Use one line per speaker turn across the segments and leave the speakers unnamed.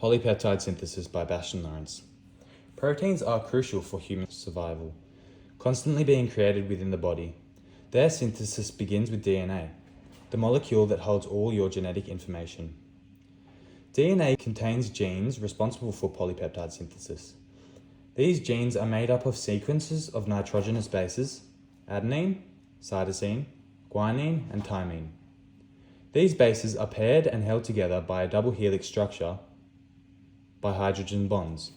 Polypeptide synthesis by Bastian Biology. Proteins are crucial for human survival, constantly being created within the body. Their synthesis begins with DNA, the molecule that holds all your genetic information. DNA contains genes responsible for polypeptide synthesis. These genes are made up of sequences of nitrogenous bases, adenine, cytosine, guanine, and thymine. These bases are paired and held together by a double helix structure by hydrogen bonds.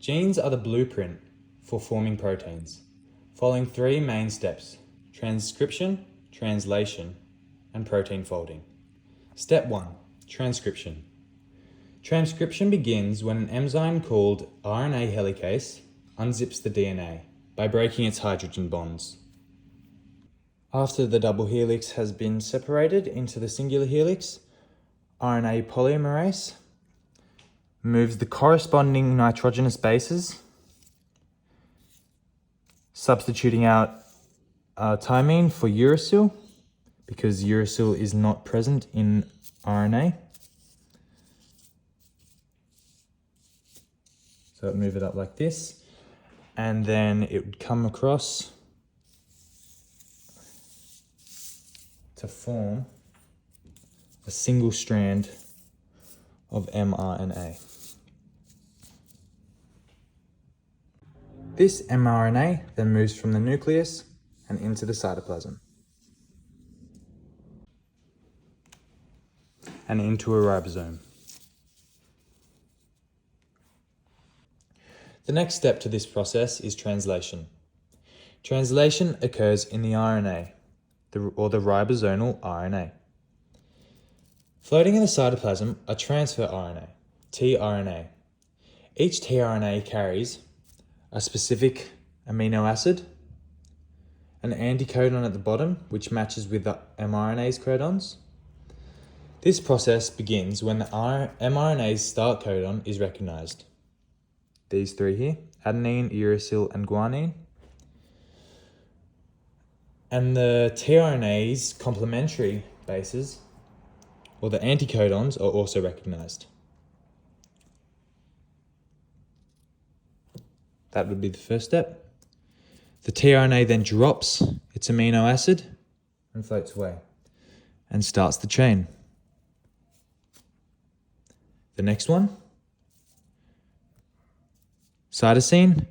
Genes are the blueprint for forming proteins, following three main steps: transcription, translation, and protein folding. Step 1. Transcription. Transcription begins when an enzyme called RNA helicase unzips the DNA by breaking its hydrogen bonds. After the double helix has been separated into the singular helix, RNA polymerase moves the corresponding nitrogenous bases, substituting out thymine for uracil because uracil is not present in RNA. So it move it up like this, and then it would come across to form a single strand of mRNA. This mRNA then moves from the nucleus and into the cytoplasm and into a ribosome. The next step to this process is translation. Translation occurs in the RNA, or the ribosomal RNA. Floating in the cytoplasm are transfer RNA, tRNA. Each tRNA carries a specific amino acid, an anticodon at the bottom, which matches with the mRNA's codons. This process begins when the mRNA's start codon is recognized. These three here: adenine, uracil, and guanine. And the tRNA's complementary bases, or the anticodons, are also recognized. That would be the first step. The tRNA then drops its amino acid and floats away and starts the chain. The next one: cytosine,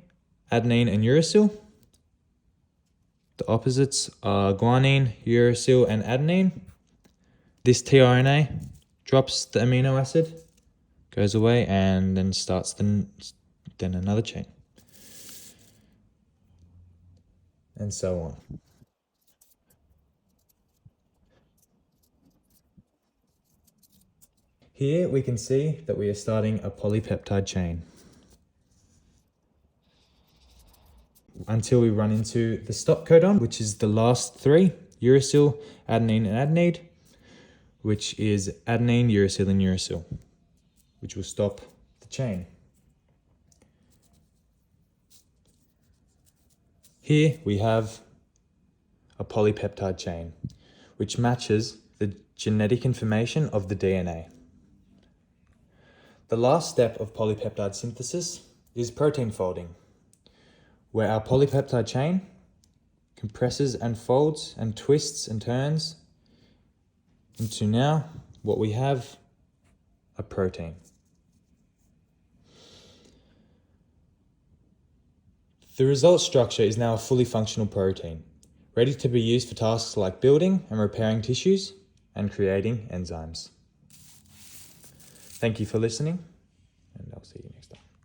adenine, and uracil. The opposites are guanine, uracil, and adenine. This tRNA drops the amino acid, goes away, and then starts then another chain, and so on. Here we can see that we are starting a polypeptide chain until we run into the stop codon, which is the last three: uracil, adenine, and adenine, which is adenine, uracil, and uracil, which will stop the chain. Here we have a polypeptide chain, which matches the genetic information of the DNA. The last step of polypeptide synthesis is protein folding, where our polypeptide chain compresses and folds and twists and turns into now what we have: a protein. The result structure is now a fully functional protein, ready to be used for tasks like building and repairing tissues and creating enzymes. Thank you for listening, and I'll see you next time.